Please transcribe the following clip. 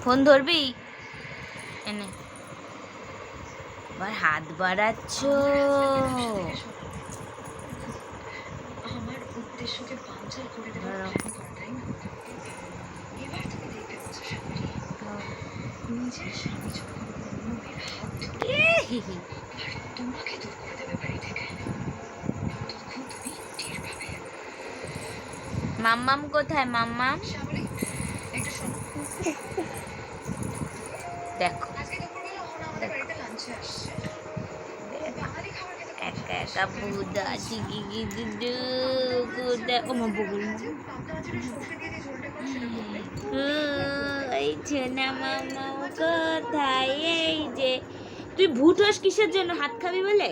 Phone ধরবি? এনে আবার হাত বাড়াচ্ছ। আমার উদ্দেশ্যকে বানচাল করে দেওয়ার প্ল্যান করা, তাই না? এবার তুমি দেখতে পাচ্ছ শাশুড়ি, নিজের স্বামী যখন অন্য মেয়ের হাত ধরে আর তোমাকে দূর করে দেবে বাড়ি থেকে, তখন তুমি টের পাবে। মাম্মাম কোথায়? মাম্মাম শ্যামলী, একটু শোনো। দেখো আজকে দুপুরবেলা ওরা আমাদের বাড়িতে লাঞ্চে আসছে। ও বাঙালি খাবার খেতে খুব একা ভালোবাসে। একা বুদা বুদা ও মা বগুল পাবদা মাছের সর্ষে দিয়ে যে ঝোলটা করে সেটা করবে। এই ছোনা মামা কোথায়? এই যে তুই ভুট হস কিসের জন্য? হাত খাবি বলে?